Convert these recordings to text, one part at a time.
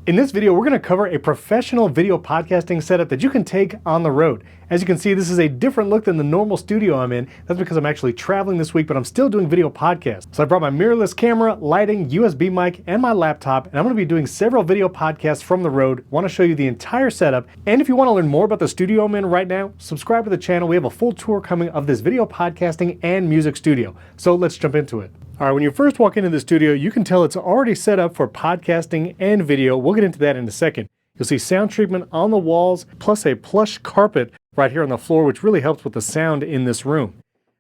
In this video, we're going to cover a professional video podcasting setup that you can take on the road. As you can see, this is a different look than the normal studio I'm in. That's because I'm actually traveling this week, but I'm still doing video podcasts. So I brought my mirrorless camera, lighting, USB mic, and my laptop, and I'm going to be doing several video podcasts from the road. I want to show you the entire setup. And if you want to learn more about the studio I'm in right now, subscribe to the channel. We have a full tour coming of this video podcasting and music studio. So let's jump into it. All right, when you first walk into the studio, you can tell it's already set up for podcasting and video. We'll get into that in a second. You'll see sound treatment on the walls, plus a plush carpet right here on the floor, which really helps with the sound in this room.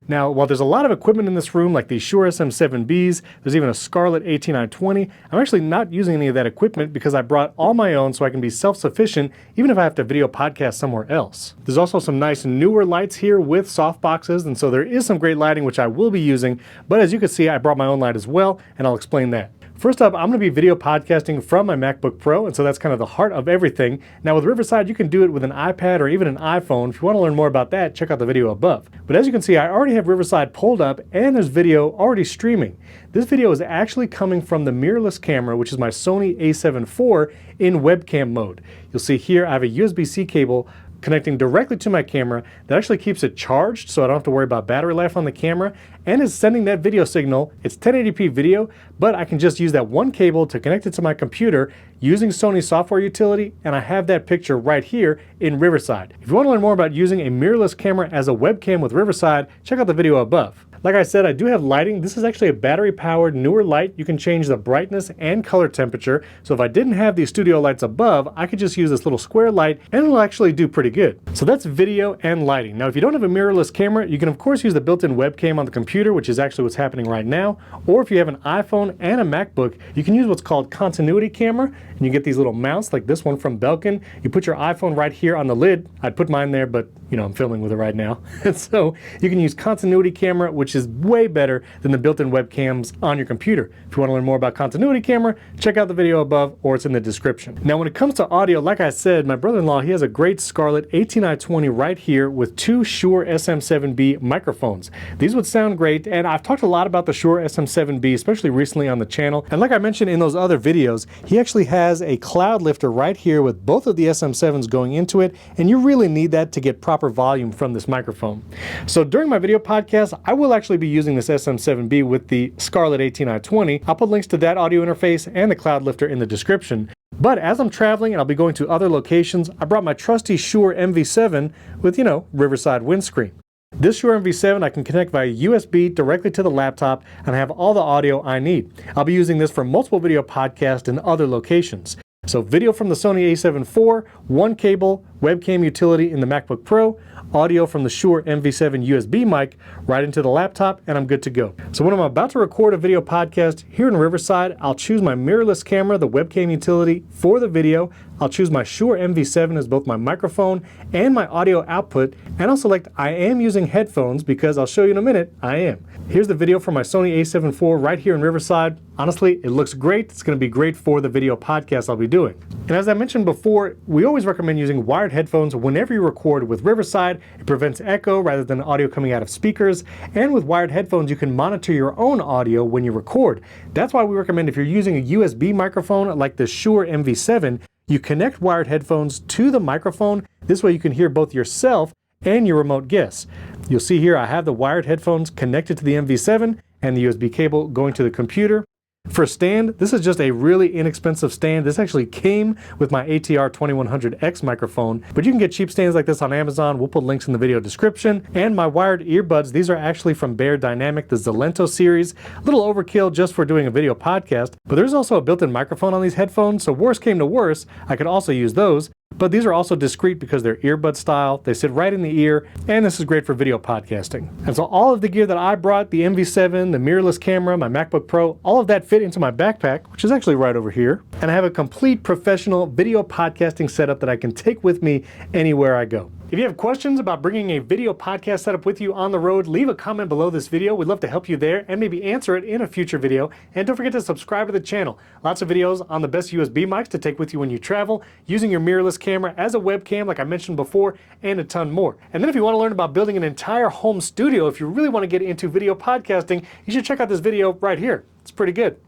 Now, while there's a lot of equipment in this room, like the Shure SM7Bs, there's even a Scarlett AT920, I'm actually not using any of that equipment because I brought all my own so I can be self-sufficient, even if I have to video podcast somewhere else. There's also some nice newer lights here with softboxes, and so there is some great lighting which I will be using, but as you can see, I brought my own light as well, and I'll explain that. First up, I'm going to be video podcasting from my MacBook Pro, and so that's kind of the heart of everything. Now with Riverside, you can do it with an iPad or even an iPhone. If you want to learn more about that, check out the video above. But as you can see, I already have Riverside pulled up, and there's video already streaming. This video is actually coming from the mirrorless camera, which is my Sony a7 IV in webcam mode. You'll see here I have a USB-C cable connecting directly to my camera that actually keeps it charged so I don't have to worry about battery life on the camera, and is sending that video signal. It's 1080p video, but I can just use that one cable to connect it to my computer using Sony software utility, and I have that picture right here in Riverside. If you want to learn more about using a mirrorless camera as a webcam with Riverside, check out the video above. Like I said, I do have lighting. This is actually a battery-powered newer light. You can change the brightness and color temperature. So if I didn't have these studio lights above, I could just use this little square light and it'll actually do pretty good. So that's video and lighting. Now, if you don't have a mirrorless camera, you can of course use the built-in webcam on the computer, which is actually what's happening right now. Or if you have an iPhone and a MacBook, you can use what's called continuity camera. And you get these little mounts like this one from Belkin. You put your iPhone right here on the lid. I'd put mine there, but you know, I'm filming with it right now. And so you can use continuity camera, which is way better than the built-in webcams on your computer. If you want to learn more about continuity camera, check out the video above or it's in the description. Now, when it comes to audio, like I said, my brother-in-law, he has a great Scarlett AT920 right here with two Shure SM7B microphones. These would sound great, and I've talked a lot about the Shure SM7B, especially recently on the channel. And like I mentioned in those other videos, he actually has a Cloudlifter right here with both of the SM7s going into it, and you really need that to get proper volume from this microphone. So during my video podcast, I will actually be using this SM7B with the Scarlett AT920. I'll put links to that audio interface and the Cloudlifter in the description. But as I'm traveling and I'll be going to other locations, I brought my trusty Shure MV7 with, Riverside windscreen. This Shure MV7 I can connect via USB directly to the laptop and I have all the audio I need. I'll be using this for multiple video podcasts in other locations. So video from the Sony a7 IV, one cable, webcam utility in the MacBook Pro, audio from the Shure MV7 USB mic right into the laptop, and I'm good to go. So when I'm about to record a video podcast here in Riverside, I'll choose my mirrorless camera, the webcam utility for the video. I'll choose my Shure MV7 as both my microphone and my audio output, and I'll select I am using headphones because I'll show you in a minute, I am. Here's the video from my Sony a7 IV right here in Riverside. Honestly, it looks great. It's going to be great for the video podcast I'll be doing. And as I mentioned before, we always recommend using wired headphones whenever you record with Riverside. It prevents echo rather than audio coming out of speakers. And with wired headphones, you can monitor your own audio when you record. That's why we recommend if you're using a USB microphone like the Shure MV7, you connect wired headphones to the microphone. This way you can hear both yourself and your remote guests. You'll see here I have the wired headphones connected to the MV7 and the USB cable going to the computer. For a stand, this is just a really inexpensive stand. This actually came with my ATR 2100X microphone, but you can get cheap stands like this on Amazon. We'll put links in the video description. And my wired earbuds, these are actually from Beyerdynamic, the Xelento series. A little overkill just for doing a video podcast, but there's also a built-in microphone on these headphones, so worst came to worst, I could also use those. But these are also discreet because they're earbud style, they sit right in the ear, and this is great for video podcasting. And so all of the gear that I brought, the MV7, the mirrorless camera, my MacBook Pro, all of that fit into my backpack, which is actually right over here. And I have a complete professional video podcasting setup that I can take with me anywhere I go. If you have questions about bringing a video podcast setup with you on the road, leave a comment below this video. We'd love to help you there and maybe answer it in a future video. And don't forget to subscribe to the channel. Lots of videos on the best USB mics to take with you when you travel, using your mirrorless camera as a webcam like I mentioned before, and a ton more. And then if you want to learn about building an entire home studio, if you really want to get into video podcasting, you should check out this video right here. It's pretty good.